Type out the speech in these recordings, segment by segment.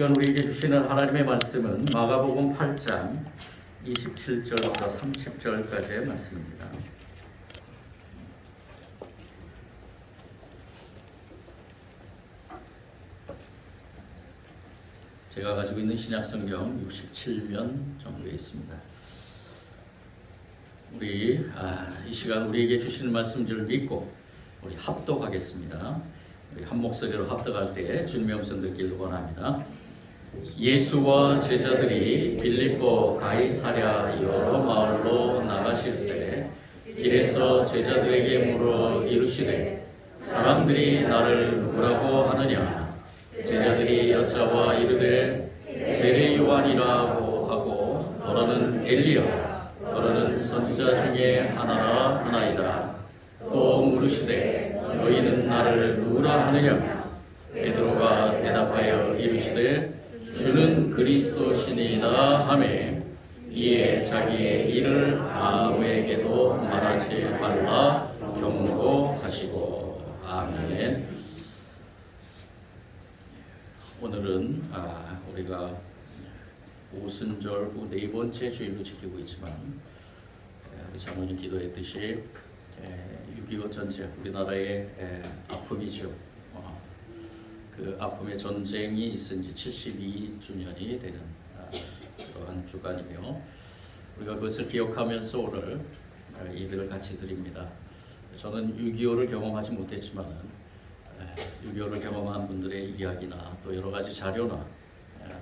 시간 우리에게 주시는 하나님의 말씀은 마가복음 8장 27절부터 30절까지의 말씀입니다. 제가 가지고 있는 신약성경 67면 정도에 있습니다. 우리 이 시간 우리에게 주시는 말씀들을 믿고 우리 합독하겠습니다. 우리 한 목소리로 합독할 때 주님의 음성 듣기를 원합니다. 예수와 제자들이 빌립보 가이사랴 여러 마을로 나가실새 길에서 제자들에게 물어 이르시되 사람들이 나를 누구라고 하느냐. 제자들이 여짜와 이르되 세례 요한이라고 하고 더러는 엘리야 더러는 선지자 중에 하나라 하나이다. 또 물으시되 너희는 나를 누구라 하느냐. 베드로가 대답하여 이르시되 주는 그리스도시니이다 하매 이에 자기의 일을 아무에게도 말하지 말라 경고하시고. 아멘. 오늘은 우리가 오순절 후 네 번째 주일로 지키고 있지만 우리 장로님 기도했듯이 6.25 전쟁 우리나라의 아픔이죠. 그 아픔의 전쟁이 있은 지 72주년이 되는 그러한 주간이며 우리가 그것을 기억하면서 오늘 예배를 같이 드립니다. 저는 6.25를 경험하지 못했지만 6.25를 경험한 분들의 이야기나 또 여러 가지 자료나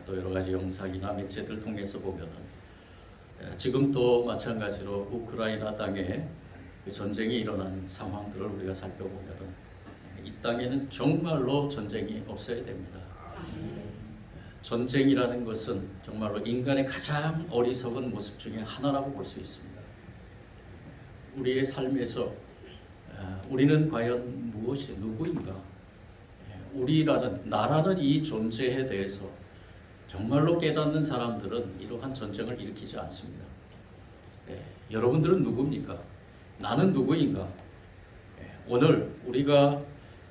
또 여러 가지 영상이나 매체들을 통해서 보면은 지금 또 마찬가지로 우크라이나 땅에 그 전쟁이 일어난 상황들을 우리가 살펴보면은 이 땅에는 정말로 전쟁이 없어야 됩니다. 전쟁이라는 것은 정말로 인간의 가장 어리석은 모습 중에 하나라고 볼 수 있습니다. 우리의 삶에서 우리는 과연 누구인가? 우리라는 나라는 이 존재에 대해서 정말로 깨닫는 사람들은 이러한 전쟁을 일으키지 않습니다. 여러분들은 누굽니까? 나는 누구인가? 오늘 우리가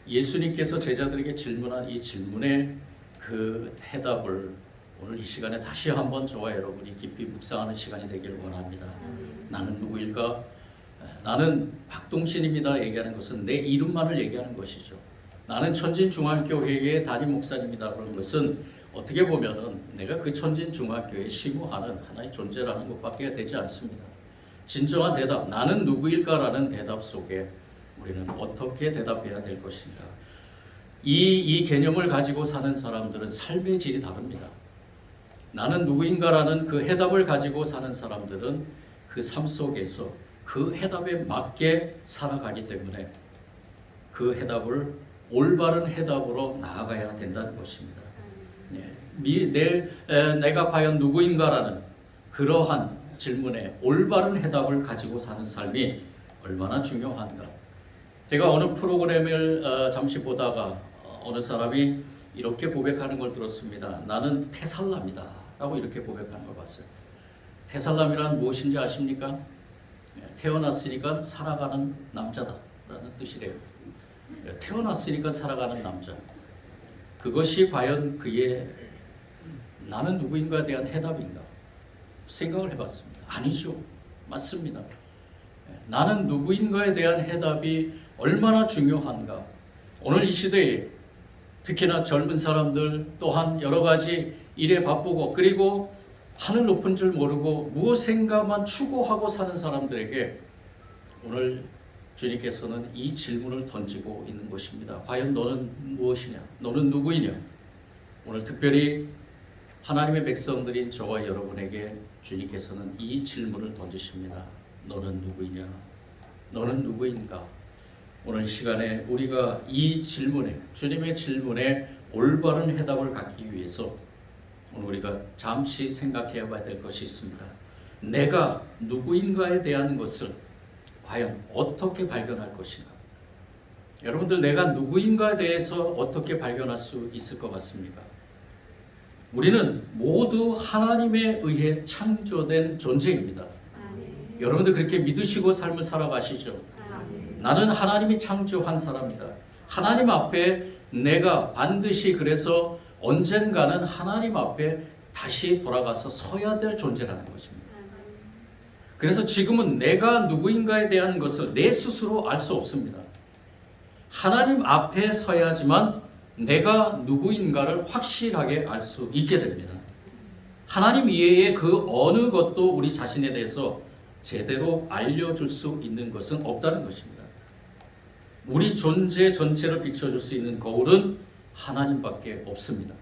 예수님께서 제자들에게 질문한 이 질문의 그 해답을 오늘 이 시간에 다시 한번 저와 여러분이 깊이 묵상하는 시간이 되기를 원합니다. 나는 누구일까? 나는 박동신입니다 얘기하는 것은 내 이름만을 얘기하는 것이죠. 나는 천진중앙교회의 담임 목사님이다 그런 것은 어떻게 보면은 내가 그 천진중앙교회에 심우하는 하나의 존재라는 것밖에 되지 않습니다. 진정한 대답, 나는 누구일까라는 대답 속에 우리는 어떻게 대답해야 될 것인가? 이 개념을 가지고 사는 사람들은 삶의 질이 다릅니다. 나는 누구인가라는 그 해답을 가지고 사는 사람들은 그 삶 속에서 그 해답에 맞게 살아가기 때문에 그 해답을 올바른 해답으로 나아가야 된다는 것입니다. 내가 과연 누구인가라는 그러한 질문에 올바른 해답을 가지고 사는 삶이 얼마나 중요한가. 제가 어느 프로그램을 잠시 보다가 어느 사람이 이렇게 고백하는 걸 들었습니다. 나는 테살람이다 라고 이렇게 고백하는 걸 봤어요. 테살람이란 무엇인지 아십니까? 태어났으니까 살아가는 남자다 라는 뜻이래요. 태어났으니까 살아가는 남자. 그것이 과연 그의 나는 누구인가에 대한 해답인가? 생각을 해봤습니다. 아니죠. 맞습니다. 나는 누구인가에 대한 해답이 얼마나 중요한가. 오늘 이 시대에 특히나 젊은 사람들 또한 여러 가지 일에 바쁘고 그리고 하늘 높은 줄 모르고 무엇인가만 추구하고 사는 사람들에게 오늘 주님께서는 이 질문을 던지고 있는 것입니다. 과연 너는 무엇이냐? 너는 누구이냐? 오늘 특별히 하나님의 백성들인 저와 여러분에게 주님께서는 이 질문을 던지십니다. 너는 누구이냐? 너는 누구인가? 오늘 시간에 우리가 이 질문에 주님의 질문에 올바른 해답을 갖기 위해서 오늘 우리가 잠시 생각해 봐야 될 것이 있습니다. 내가 누구인가에 대한 것을 과연 어떻게 발견할 것인가? 여러분들 내가 누구인가에 대해서 어떻게 발견할 수 있을 것 같습니까? 우리는 모두 하나님에 의해 창조된 존재입니다. 여러분들 그렇게 믿으시고 삶을 살아가시죠? 나는 하나님이 창조한 사람이다. 하나님 앞에 내가 반드시 그래서 언젠가는 하나님 앞에 다시 돌아가서 서야 될 존재라는 것입니다. 그래서 지금은 내가 누구인가에 대한 것을 내 스스로 알 수 없습니다. 하나님 앞에 서야지만 내가 누구인가를 확실하게 알 수 있게 됩니다. 하나님 이외에 그 어느 것도 우리 자신에 대해서 제대로 알려줄 수 있는 것은 없다는 것입니다. 우리 존재 전체를 비춰줄 수 있는 거울은 하나님밖에 없습니다.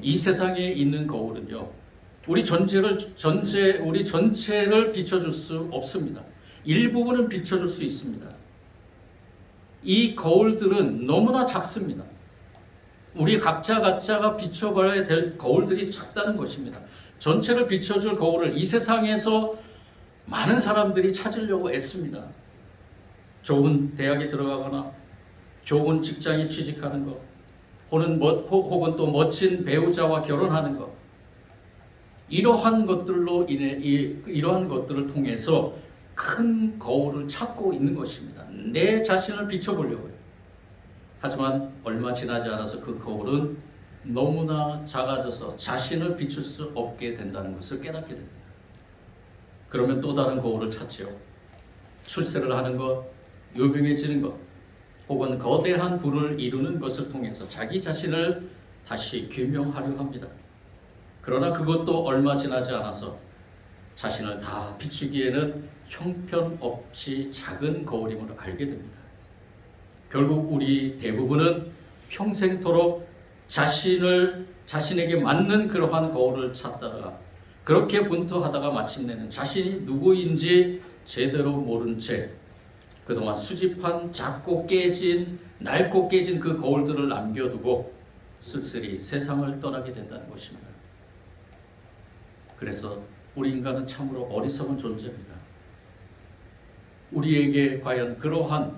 이 세상에 있는 거울은요, 우리 전체를 비춰줄 수 없습니다. 일부분은 비춰줄 수 있습니다. 이 거울들은 너무나 작습니다. 우리 각자가 비춰봐야 될 거울들이 작다는 것입니다. 전체를 비춰줄 거울을 이 세상에서 많은 사람들이 찾으려고 애씁니다. 좋은 대학에 들어가거나 좋은 직장에 취직하는 것, 혹은 또 멋진 배우자와 결혼하는 것, 이러한 것들을 통해서 큰 거울을 찾고 있는 것입니다. 내 자신을 비춰보려고요. 하지만 얼마 지나지 않아서 그 거울은 너무나 작아져서 자신을 비출 수 없게 된다는 것을 깨닫게 됩니다. 그러면 또 다른 거울을 찾지요. 출세를 하는 것, 유명해지는 것, 혹은 거대한 부를 이루는 것을 통해서 자기 자신을 다시 규명하려 합니다. 그러나 그것도 얼마 지나지 않아서 자신을 다 비추기에는 형편없이 작은 거울임을 알게 됩니다. 결국 우리 대부분은 평생토록 자신에게 맞는 그러한 거울을 찾다가 그렇게 분투하다가 마침내는 자신이 누구인지 제대로 모른 채 그동안 수집한 낡고 깨진 그 거울들을 남겨두고 쓸쓸히 세상을 떠나게 된다는 것입니다. 그래서 우리 인간은 참으로 어리석은 존재입니다. 우리에게 과연 그러한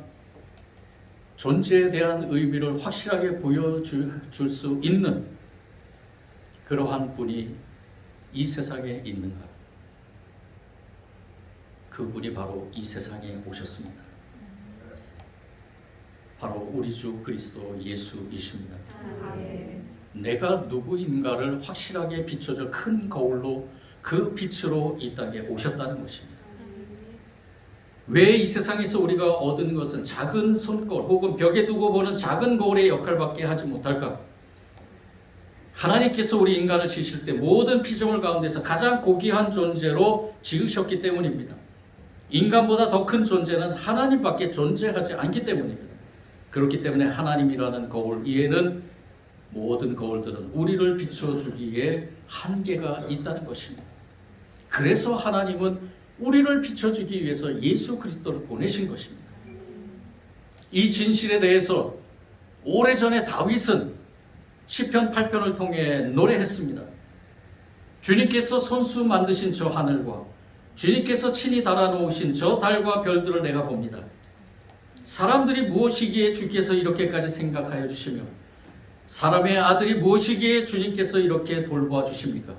존재에 대한 의미를 확실하게 보여줄 수 있는 그러한 분이 이 세상에 있는가? 그분이 바로 이 세상에 오셨습니다. 바로 우리 주 그리스도 예수이십니다. 내가 누구인가를 확실하게 비춰줄 큰 거울로 그 빛으로 이 땅에 오셨다는 것입니다. 왜 이 세상에서 우리가 얻은 것은 작은 손거울 혹은 벽에 두고 보는 작은 거울의 역할밖에 하지 못할까? 하나님께서 우리 인간을 지으실 때 모든 피조물 가운데서 가장 고귀한 존재로 지으셨기 때문입니다. 인간보다 더 큰 존재는 하나님밖에 존재하지 않기 때문입니다. 그렇기 때문에 하나님이라는 거울 이에는 모든 거울들은 우리를 비춰주기에 한계가 있다는 것입니다. 그래서 하나님은 우리를 비춰주기 위해서 예수 그리스도를 보내신 것입니다. 이 진실에 대해서 오래전에 다윗은 시편 8편을 통해 노래했습니다. 주님께서 손수 만드신 저 하늘과 주님께서 친히 달아놓으신 저 달과 별들을 내가 봅니다. 사람들이 무엇이기에 주께서 이렇게까지 생각하여 주시며 사람의 아들이 무엇이기에 주님께서 이렇게 돌보아 주십니까?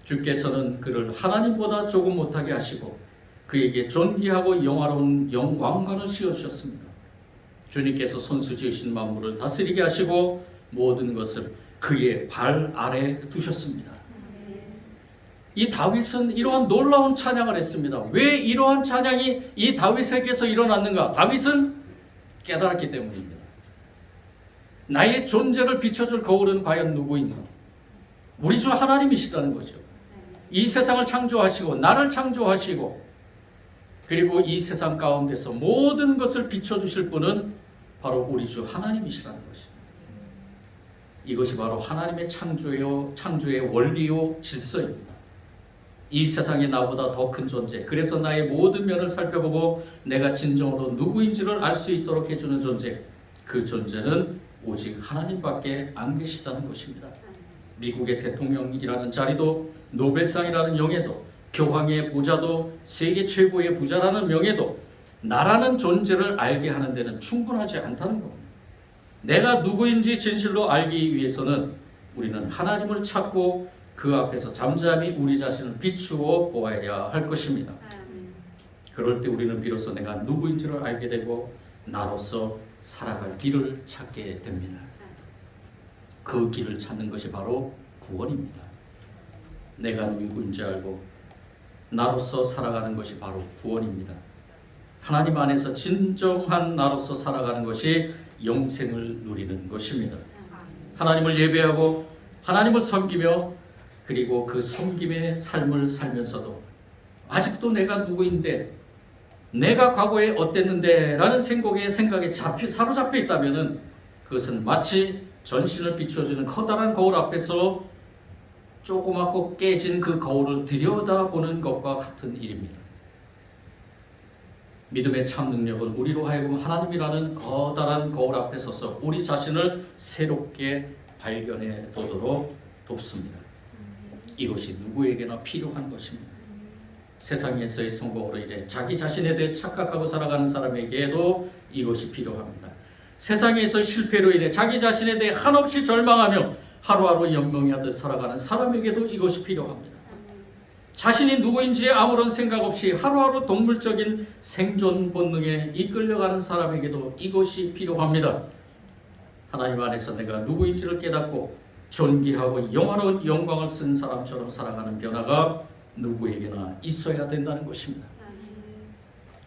주께서는 그를 하나님보다 조금 못하게 하시고 그에게 존귀하고 영화로운 영광관을 씌워주셨습니다. 주님께서 손수 지으신 만물을 다스리게 하시고 모든 것을 그의 발 아래 두셨습니다. 이 다윗은 이러한 놀라운 찬양을 했습니다. 왜 이러한 찬양이 이 다윗에게서 일어났는가? 다윗은 깨달았기 때문입니다. 나의 존재를 비춰줄 거울은 과연 누구인가? 우리 주 하나님이시다는 거죠. 이 세상을 창조하시고 나를 창조하시고 그리고 이 세상 가운데서 모든 것을 비춰주실 분은 바로 우리 주 하나님이시라는 것입니다. 이것이 바로 하나님의 창조의 원리요 질서입니다. 이 세상에 나보다 더 큰 존재, 그래서 나의 모든 면을 살펴보고 내가 진정으로 누구인지를 알 수 있도록 해주는 존재, 그 존재는 오직 하나님밖에 안 계시다는 것입니다. 미국의 대통령이라는 자리도, 노벨상이라는 영예도, 교황의 부자도, 세계 최고의 부자라는 명예도 나라는 존재를 알게 하는 데는 충분하지 않다는 겁니다. 내가 누구인지 진실로 알기 위해서는 우리는 하나님을 찾고 그 앞에서 잠잠히 우리 자신을 비추어 보아야 할 것입니다. 그럴 때 우리는 비로소 내가 누구인지를 알게 되고 나로서 살아갈 길을 찾게 됩니다. 그 길을 찾는 것이 바로 구원입니다. 내가 누구인지 알고 나로서 살아가는 것이 바로 구원입니다. 하나님 안에서 진정한 나로서 살아가는 것이 영생을 누리는 것입니다. 하나님을 예배하고 하나님을 섬기며 그리고 그 섬김의 삶을 살면서도 아직도 내가 누구인데 내가 과거에 어땠는데 라는 생각에 사로잡혀 있다면 그것은 마치 전신을 비춰주는 커다란 거울 앞에서 조그맣고 깨진 그 거울을 들여다보는 것과 같은 일입니다. 믿음의 참 능력은 우리로 하여금 하나님이라는 커다란 거울 앞에 서서 우리 자신을 새롭게 발견해 보도록 돕습니다. 이것이 누구에게나 필요한 것입니다. 세상에서의 성공으로 인해 자기 자신에 대해 착각하고 살아가는 사람에게도 이것이 필요합니다. 세상에서 실패로 인해 자기 자신에 대해 한없이 절망하며 하루하루 연명하듯 살아가는 사람에게도 이것이 필요합니다. 자신이 누구인지 아무런 생각 없이 하루하루 동물적인 생존 본능에 이끌려가는 사람에게도 이것이 필요합니다. 하나님 안에서 내가 누구인지를 깨닫고 존귀하고 영화로운 영광을 쓴 사람처럼 살아가는 변화가 누구에게나 있어야 된다는 것입니다.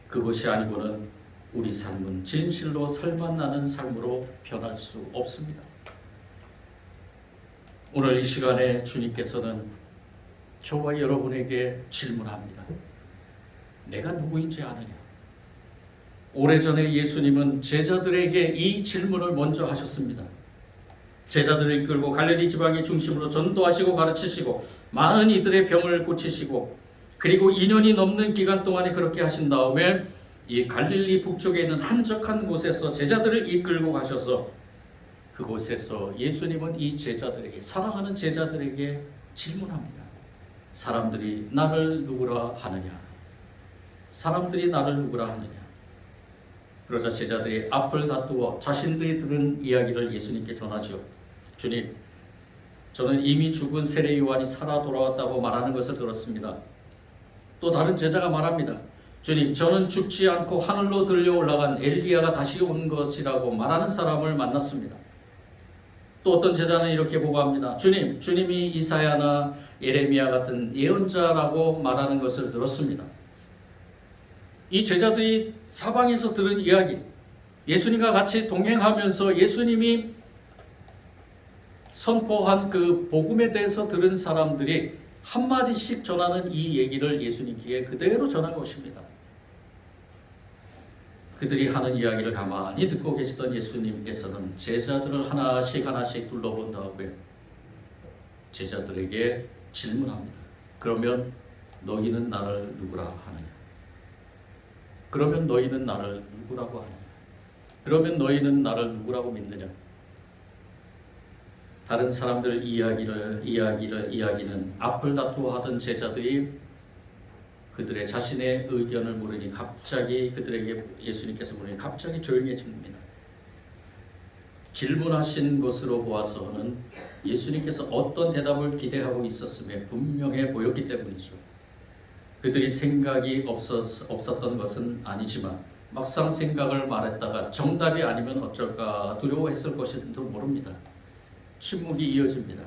그것이 아니고는 우리 삶은 진실로 살맛 나는 삶으로 변할 수 없습니다. 오늘 이 시간에 주님께서는 저와 여러분에게 질문합니다. 내가 누구인지 아느냐? 오래전에 예수님은 제자들에게 이 질문을 먼저 하셨습니다. 제자들을 이끌고 갈릴리 지방의 중심으로 전도하시고 가르치시고 많은 이들의 병을 고치시고 그리고 2년이 넘는 기간 동안에 그렇게 하신 다음에 이 갈릴리 북쪽에 있는 한적한 곳에서 제자들을 이끌고 가셔서 그곳에서 예수님은 이 제자들에게 사랑하는 제자들에게 질문합니다. 사람들이 나를 누구라 하느냐? 사람들이 나를 누구라 하느냐? 그러자 제자들이 앞을 다투어 자신들이 들은 이야기를 예수님께 전하죠. 주님, 저는 이미 죽은 세례 요한이 살아 돌아왔다고 말하는 것을 들었습니다. 또 다른 제자가 말합니다. 주님, 저는 죽지 않고 하늘로 들려 올라간 엘리야가 다시 온 것이라고 말하는 사람을 만났습니다. 또 어떤 제자는 이렇게 보고합니다. 주님, 주님이 이사야나 예레미야 같은 예언자라고 말하는 것을 들었습니다. 이 제자들이 사방에서 들은 이야기, 예수님과 같이 동행하면서 예수님이 선포한 그 복음에 대해서 들은 사람들이 한마디씩 전하는 이 얘기를 예수님께 그대로 전한 것입니다. 그들이 하는 이야기를 가만히 듣고 계시던 예수님께서는 제자들을 하나씩 둘러본 다음에 제자들에게 질문합니다. 그러면 너희는 나를 누구라 하느냐? 그러면 너희는 나를 누구라고 하느냐? 그러면 너희는 나를 누구라고 믿느냐? 다른 사람들 이야기는 앞을 다투어 하던 제자들이 그들의 자신의 의견을 물으니 갑자기 그들에게 예수님께서 물으니 갑자기 조용해집니다. 질문하신 것으로 보아서는 예수님께서 어떤 대답을 기대하고 있었음에 분명해 보였기 때문이죠. 그들이 생각이 없었던 것은 아니지만 막상 생각을 말했다가 정답이 아니면 어쩔까 두려워했을 것인지도 모릅니다. 침묵이 이어집니다.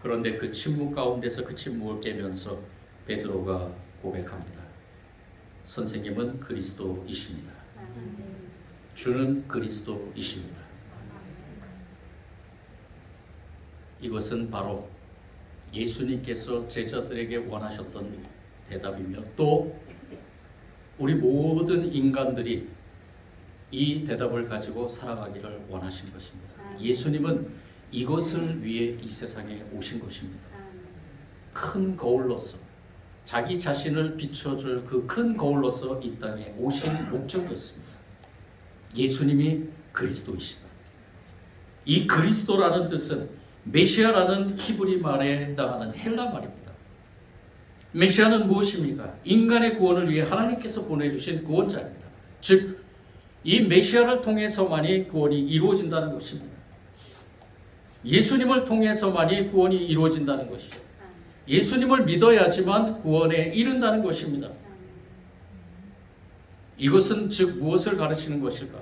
그런데 그 침묵 가운데서 그 침묵을 깨면서 베드로가 고백합니다. 선생님은 그리스도이십니다. 주는 그리스도이십니다. 이것은 바로 예수님께서 제자들에게 원하셨던 대답이며 또 우리 모든 인간들이 이 대답을 가지고 살아가기를 원하신 것입니다. 예수님은 이것을 위해 이 세상에 오신 것입니다. 큰 거울로서 자기 자신을 비춰줄 그 큰 거울로서 이 땅에 오신 목적이었습니다. 예수님이 그리스도이시다. 이 그리스도라는 뜻은 메시아라는 히브리 말에 해당하는 헬라 말입니다. 메시아는 무엇입니까? 인간의 구원을 위해 하나님께서 보내주신 구원자입니다. 즉, 이 메시아를 통해서만이 구원이 이루어진다는 것입니다. 예수님을 통해서만이 구원이 이루어진다는 것이죠. 예수님을 믿어야지만 구원에 이른다는 것입니다. 이것은 즉 무엇을 가르치는 것일까?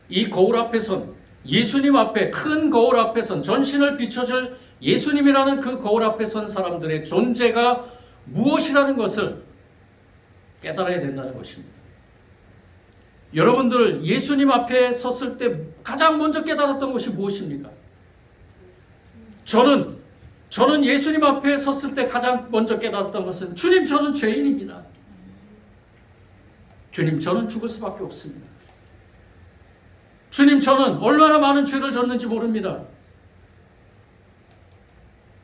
이 거울 앞에선 예수님 앞에 큰 거울 앞에 선 전신을 비춰줄 예수님이라는 그 거울 앞에 선 사람들의 존재가 무엇이라는 것을 깨달아야 된다는 것입니다. 여러분들 예수님 앞에 섰을 때 가장 먼저 깨달았던 것이 무엇입니까? 저는 예수님 앞에 섰을 때 가장 먼저 깨달았던 것은 주님, 저는 죄인입니다. 주님, 저는 죽을 수밖에 없습니다. 주님, 저는 얼마나 많은 죄를 졌는지 모릅니다.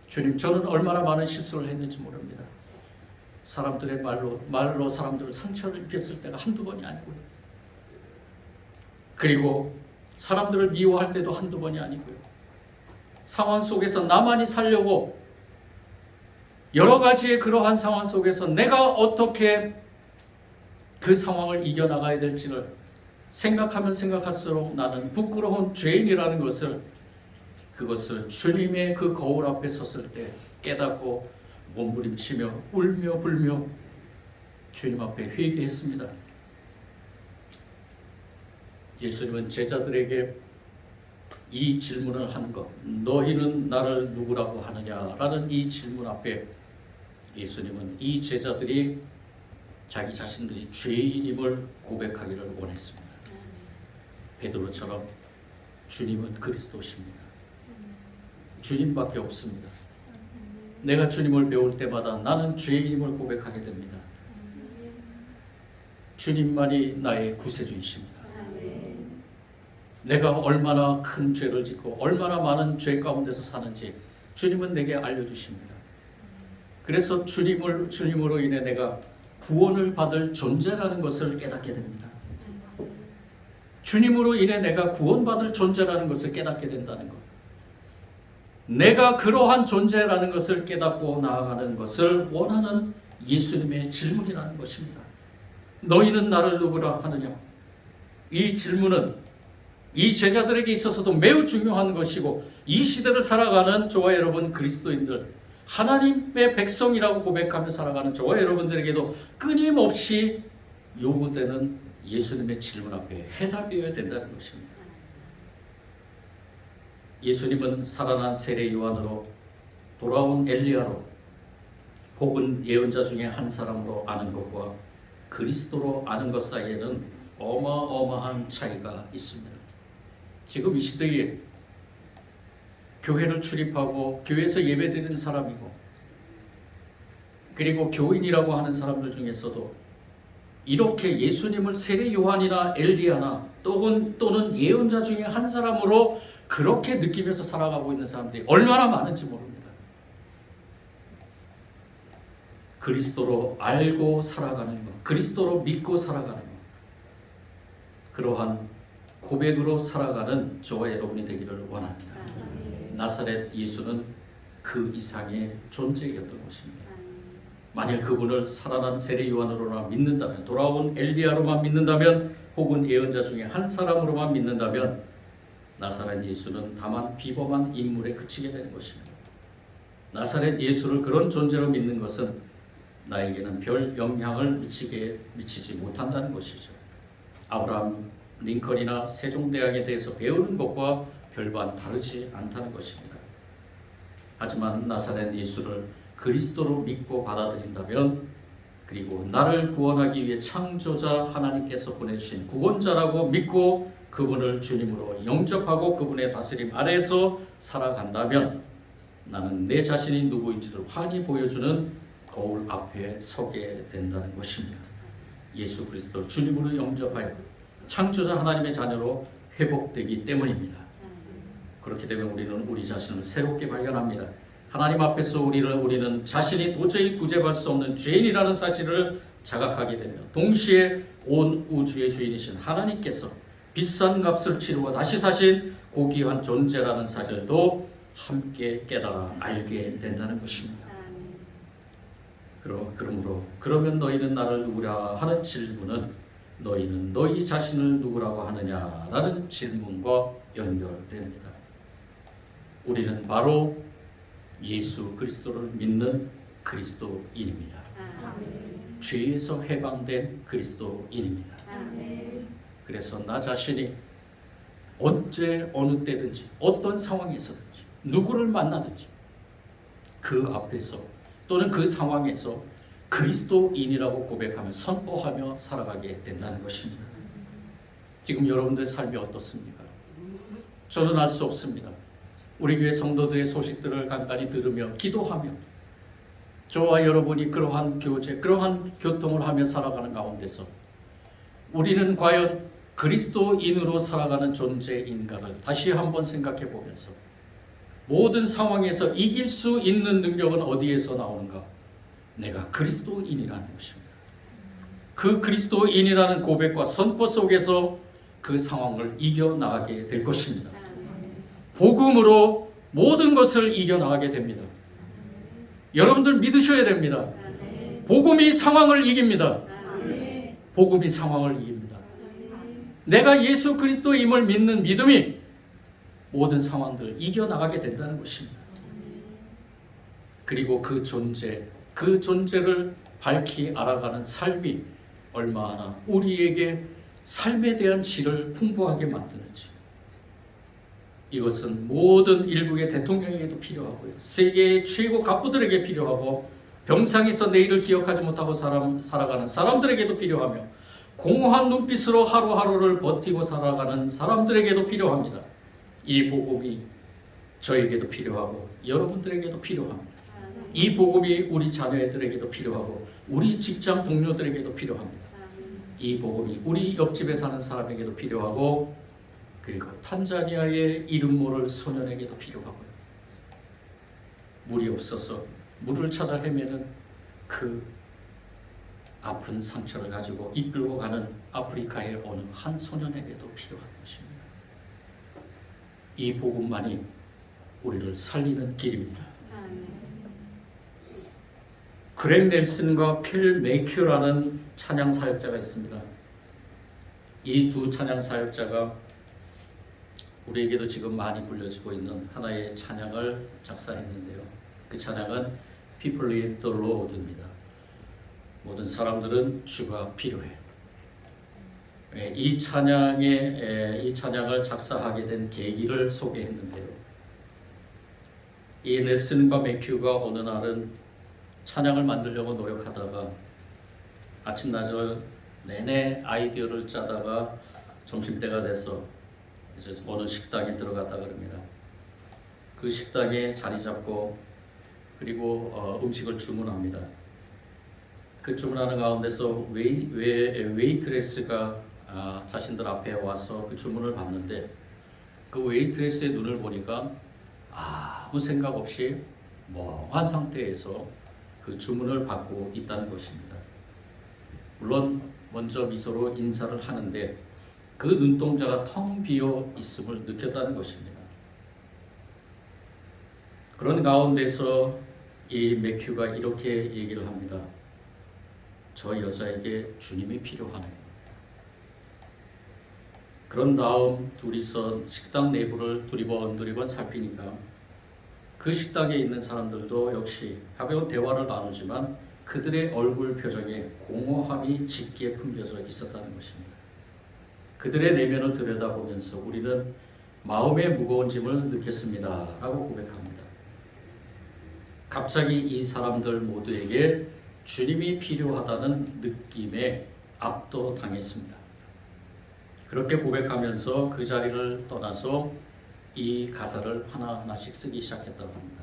주님, 저는 얼마나 많은 실수를 했는지 모릅니다. 사람들의 말로 사람들을 상처를 입혔을 때가 한두 번이 아니고요. 그리고 사람들을 미워할 때도 한두 번이 아니고요. 상황 속에서 나만이 살려고 여러 가지의 그러한 상황 속에서 내가 어떻게 그 상황을 이겨나가야 될지를 생각하면 생각할수록 나는 부끄러운 죄인이라는 그것을 주님의 그 거울 앞에 섰을 때 깨닫고 몸부림치며 울며 불며 주님 앞에 회개했습니다. 예수님은 제자들에게 이 질문을 한 것, 너희는 나를 누구라고 하느냐라는 이 질문 앞에 예수님은 이 제자들이 자기 자신들이 죄인임을 고백하기를 원했습니다. 베드로처럼 주님은 그리스도십니다. 주님밖에 없습니다. 내가 주님을 배울 때마다 나는 죄인임을 고백하게 됩니다. 주님만이 나의 구세주이십니다. 내가 얼마나 큰 죄를 짓고 얼마나 많은 죄 가운데서 사는지 주님은 내게 알려주십니다. 그래서 주님으로 인해 내가 구원을 받을 존재라는 것을 깨닫게 됩니다. 주님으로 인해 내가 구원받을 존재라는 것을 깨닫게 된다는 것. 내가 그러한 존재라는 것을 깨닫고 나아가는 것을 원하는 예수님의 질문이라는 것입니다. 너희는 나를 누구라 하느냐? 이 질문은 이 제자들에게 있어서도 매우 중요한 것이고 이 시대를 살아가는 저와 여러분 그리스도인들, 하나님의 백성이라고 고백하며 살아가는 저와 여러분들에게도 끊임없이 요구되는 예수님의 질문 앞에 해답이어야 된다는 것입니다. 예수님은 살아난 세례 요한으로, 돌아온 엘리야로, 혹은 예언자 중에 한 사람으로 아는 것과 그리스도로 아는 것 사이에는 어마어마한 차이가 있습니다. 지금 이 시대에 교회를 출입하고 교회에서 예배드리는 사람이고 그리고 교인이라고 하는 사람들 중에서도 이렇게 예수님을 세례 요한이나 엘리야나 또는 예언자 중에 한 사람으로 그렇게 느끼면서 살아가고 있는 사람들이 얼마나 많은지 모릅니다. 그리스도로 알고 살아가는 것, 그리스도로 믿고 살아가는 것, 그러한 고백으로 살아가는 저와 여러분이 되기를 원합니다. 나사렛 예수는 그 이상의 존재였던 것입니다. 만일 그분을 살아난 세례 요한으로만 믿는다면, 돌아온 엘리야로만 믿는다면, 혹은 예언자 중에 한 사람으로만 믿는다면 나사렛 예수는 다만 비범한 인물에 그치게 되는 것입니다. 나사렛 예수를 그런 존재로 믿는 것은 나에게는 별 영향을 미치지 못한다는 것이죠. 아브라함 링컨이나 세종대왕에 대해서 배우는 것과 별반 다르지 않다는 것입니다. 하지만 나사렛 예수를 그리스도로 믿고 받아들인다면, 그리고 나를 구원하기 위해 창조자 하나님께서 보내주신 구원자라고 믿고 그분을 주님으로 영접하고 그분의 다스림 아래에서 살아간다면 나는 내 자신이 누구인지를 환히 보여주는 거울 앞에 서게 된다는 것입니다. 예수 그리스도를 주님으로 영접하여 창조자 하나님의 자녀로 회복되기 때문입니다. 그렇게 되면 우리는 우리 자신을 새롭게 발견합니다. 하나님 앞에서 우리는 자신이 도저히 구제할 수 없는 죄인이라는 사실을 자각하게 되며 동시에 온 우주의 주인이신 하나님께서 비싼 값을 치르고 다시 사신 고귀한 존재라는 사실도 함께 깨달아 알게 된다는 것입니다. 그러면 너희는 나를 누구라 하는 질문은 너희는 너희 자신을 누구라고 하느냐라는 질문과 연결됩니다. 우리는 바로 예수 그리스도를 믿는 그리스도인입니다. 죄에서 해방된 그리스도인입니다. 그래서 나 자신이 언제 어느 때든지 어떤 상황에서든지 누구를 만나든지 그 앞에서 또는 그 상황에서 그리스도인이라고 고백하며 선포하며 살아가게 된다는 것입니다. 지금 여러분들의 삶이 어떻습니까? 저는 알 수 없습니다. 우리 교회 성도들의 소식들을 간단히 들으며 기도하며 저와 여러분이 그러한 교제, 그러한 교통을 하며 살아가는 가운데서 우리는 과연 그리스도인으로 살아가는 존재인가를 다시 한번 생각해 보면서 모든 상황에서 이길 수 있는 능력은 어디에서 나오는가? 내가 그리스도인이라는 것입니다. 그 그리스도인이라는 고백과 선포 속에서 그 상황을 이겨나가게 될 것입니다. 복음으로 모든 것을 이겨나가게 됩니다. 여러분들 믿으셔야 됩니다. 복음이 상황을 이깁니다. 복음이 상황을 이깁니다. 내가 예수 그리스도임을 믿는 믿음이 모든 상황들을 이겨나가게 된다는 것입니다. 그리고 그 존재를 밝히 알아가는 삶이 얼마나 우리에게 삶에 대한 질을 풍부하게 만드는지, 이것은 모든 일국의 대통령에게도 필요하고요, 세계의 최고 갑부들에게 필요하고, 병상에서 내일을 기억하지 못하고 살아가는 사람들에게도 필요하며, 공허한 눈빛으로 하루하루를 버티고 살아가는 사람들에게도 필요합니다. 이 복음이 저에게도 필요하고 여러분들에게도 필요합니다. 이 복음이 우리 자녀들에게도 필요하고 우리 직장 동료들에게도 필요합니다. 이 복음이 우리 옆집에 사는 사람에게도 필요하고, 그리고 탄자니아의 이름 모를 소년에게도 필요하고요. 물이 없어서 물을 찾아 헤매는 그 아픈 상처를 가지고 이끌고 가는 아프리카의 어느 한 소년에게도 필요한 것입니다. 이 복음만이 우리를 살리는 길입니다. 그렉 넬슨과 필 메이큐라는 찬양 사역자가 있습니다. 이 두 찬양 사역자가 우리에게도 지금 많이 불려지고 있는 하나의 찬양을 작사했는데요. 그 찬양은 People Need the Lord입니다. 모든 사람들은 주가 필요해. 이 찬양을 작사하게 된 계기를 소개했는데요. 이 넬슨과 매큐가 어느 날은 찬양을 만들려고 노력하다가 아침 낮을 내내 아이디어를 짜다가 점심때가 돼서 이제 어느 식당에 들어갔다 그럽니다. 그 식당에 자리 잡고 그리고 음식을 주문합니다. 그 주문하는 가운데서 웨이트레스가 자신들 앞에 와서 그 주문을 받는데, 그 웨이트레스의 눈을 보니까 아무 생각 없이 멍한 상태에서 그 주문을 받고 있다는 것입니다. 물론 먼저 미소로 인사를 하는데 그 눈동자가 텅 비어 있음을 느꼈다는 것입니다. 그런 가운데서 이 매큐가 이렇게 얘기를 합니다. 저 여자에게 주님이 필요하네요. 그런 다음 둘이서 식당 내부를 두리번 살피니까 그 식당에 있는 사람들도 역시 가벼운 대화를 나누지만 그들의 얼굴 표정에 공허함이 짙게 풍겨져 있었다는 것입니다. 그들의 내면을 들여다보면서 우리는 마음의 무거운 짐을 느꼈습니다 라고 고백합니다. 갑자기 이 사람들 모두에게 주님이 필요하다는 느낌에 압도당했습니다. 그렇게 고백하면서 그 자리를 떠나서 이 가사를 하나하나씩 쓰기 시작했다고 합니다.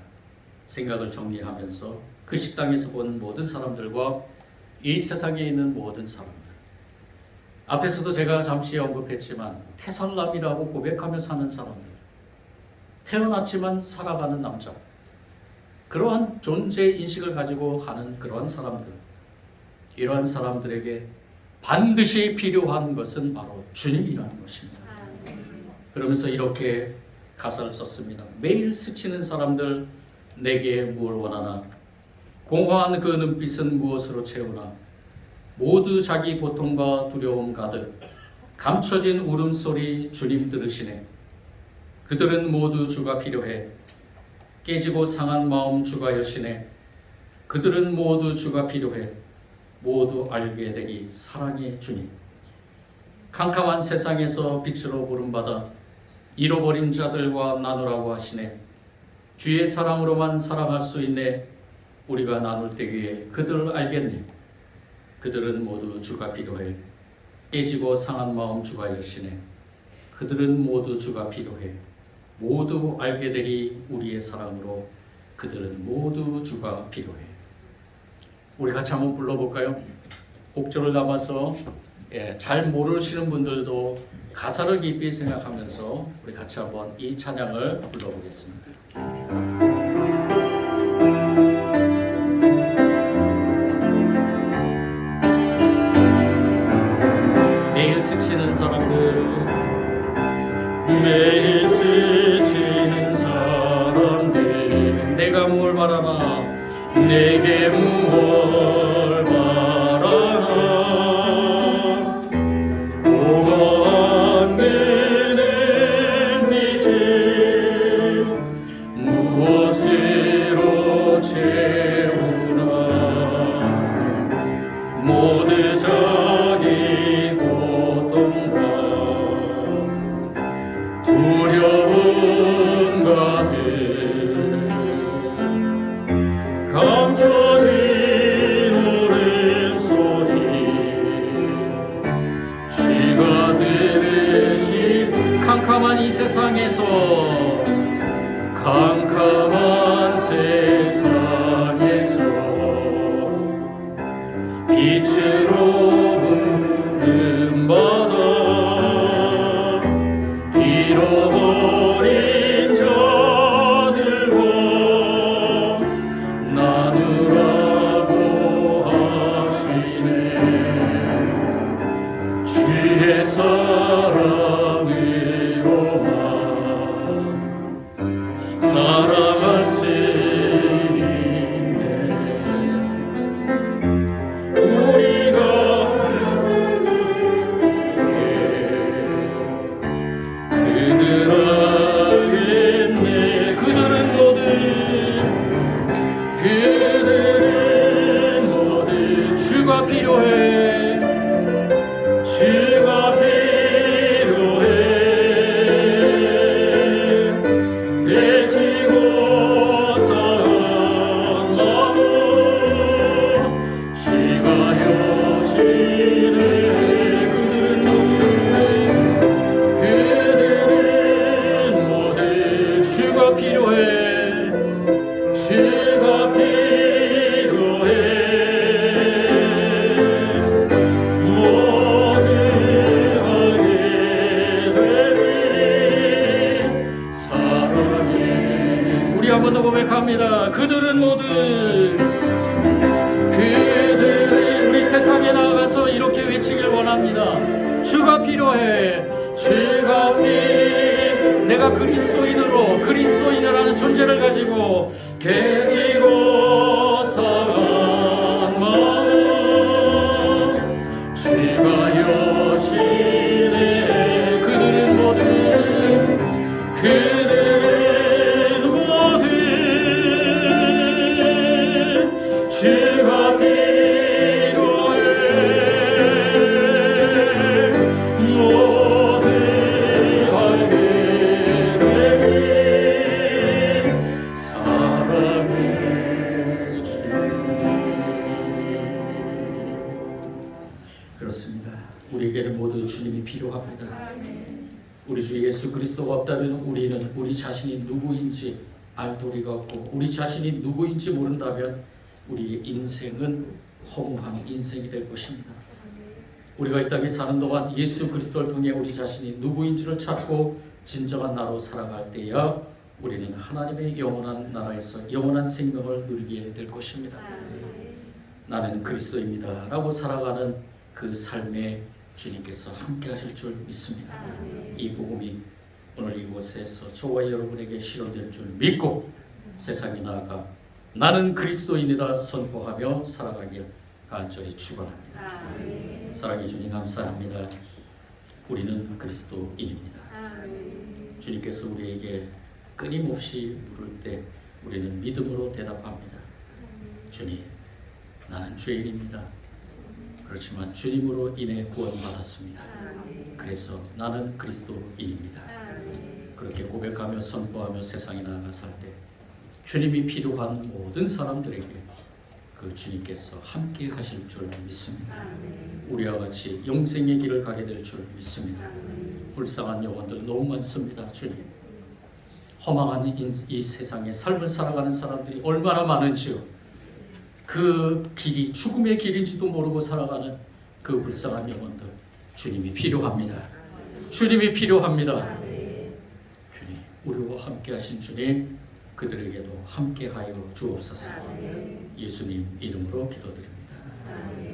생각을 정리하면서 그 식당에서 본 모든 사람들과 이 세상에 있는 모든 사람들, 앞에서도 제가 잠시 언급했지만 태살람이라고 고백하며 사는 사람들, 태어났지만 살아가는 남자, 그러한 존재 인식을 가지고 가는 그러한 사람들, 이러한 사람들에게 반드시 필요한 것은 바로 주님이라는 것입니다. 그러면서 이렇게 가사를 썼습니다. 매일 스치는 사람들 내게 무엇을 원하나, 공허한 그 눈빛은 무엇으로 채우나, 모두 자기 고통과 두려움 가득 감춰진 울음소리 주님 들으시네. 그들은 모두 주가 필요해. 깨지고 상한 마음 주가 여시네. 그들은 모두 주가 필요해. 모두 알게 되기 사랑의 주님. 캄캄한 세상에서 빛으로 부름받아 잃어버린 자들과 나누라고 하시네. 주의 사랑으로만 사랑할 수 있네. 우리가 나눌 때에 그들을 알겠네. 그들은 모두 주가 필요해. 깨지고 상한 마음 주가 여시네. 그들은 모두 주가 필요해. 모두 알게 되리 우리의 사랑으로. 그들은 모두 주가 필요해. 우리 같이 한번 불러볼까요? 곡절을 담아서 잘 모르시는 분들도 가사를 깊이 생각하면서 우리 같이 한번 이 찬양을 불러보겠습니다. 매일 스치는 사람들, 매일 스치는 사람들, 내가 무엇을 바라나, 내게 무엇을 바라나. 고마운 그는 빛을 무엇으로 채우나. 모두 자기 고통과 두려움 가득 감춰진 울음소리, 쥐가 들으신 캄캄한 이 세상에서, 캄캄한 세상에서 빛으로 부름받아 잃어버린 자들과 나누라고 하시네. 주의 사랑으로만 사랑할 수 있네. 우리가 그들 알겠네. 그들은 모두 주가 필요해. 주가 필요해. 깨지고 상한 마음 주가 여시네. 그들은 모두 주가 필요해. 주가 필요해. 모두 알게 되리 사랑해. 우리 한 번 더 고백합니다. 그들은 우리 세상에 나가서 이렇게 외치길 원합니다. 주가 필요해. 내가 그리스도인이라는 존재를 가지고 깨지고 상한 마음 주가 여시네. 그들은 모두 주가 필요해. 모두 알게 되리 사랑의 주. 그렇습니다. 우리에게는 모두 주님이 필요합니다. 우리 주 예수 그리스도가 없다면 우리는 우리 자신이 누구인지 알 도리가 없고, 우리 자신이 누구인지 모른다면 우리의 인생은 허무한 인생이 될 것입니다. 우리가 이 땅에 사는 동안 예수 그리스도를 통해 우리 자신이 누구인지를 찾고 진정한 나로 살아갈 때야 우리는 하나님의 영원한 나라에서 영원한 생명을 누리게 될 것입니다. 나는 그리스도입니다 라고 살아가는 그 삶에 주님께서 함께 하실 줄 믿습니다. 이 복음이 오늘 이곳에서 저와 여러분에게 실현될 줄 믿고 세상에 나아가 나는 그리스도인이라 선포하며 살아가길 간절히 축원합니다. 사랑해 주님 감사합니다. 우리는 그리스도인입니다. 주님께서 우리에게 끊임없이 물을 때 우리는 믿음으로 대답합니다. 주님, 나는 죄인입니다. 그렇지만 주님으로 인해 구원받았습니다. 그래서 나는 그리스도인입니다. 그렇게 고백하며 선포하며 세상에 나아가 살 때 주님이 필요한 모든 사람들에게 그 주님께서 함께 하실 줄 믿습니다. 우리와 같이 영생의 길을 가게 될 줄 믿습니다. 불쌍한 영혼들 너무 많습니다. 주님, 허망한 이 세상에 삶을 살아가는 사람들이 얼마나 많은지요. 그 길이 죽음의 길인지도 모르고 살아가는 그 불쌍한 영혼들, 주님이 필요합니다. 주님이 필요합니다. 주님, 우리와 함께 하신 주님, 그들에게도 함께 하여 주옵소서. 예수님 이름으로 기도드립니다.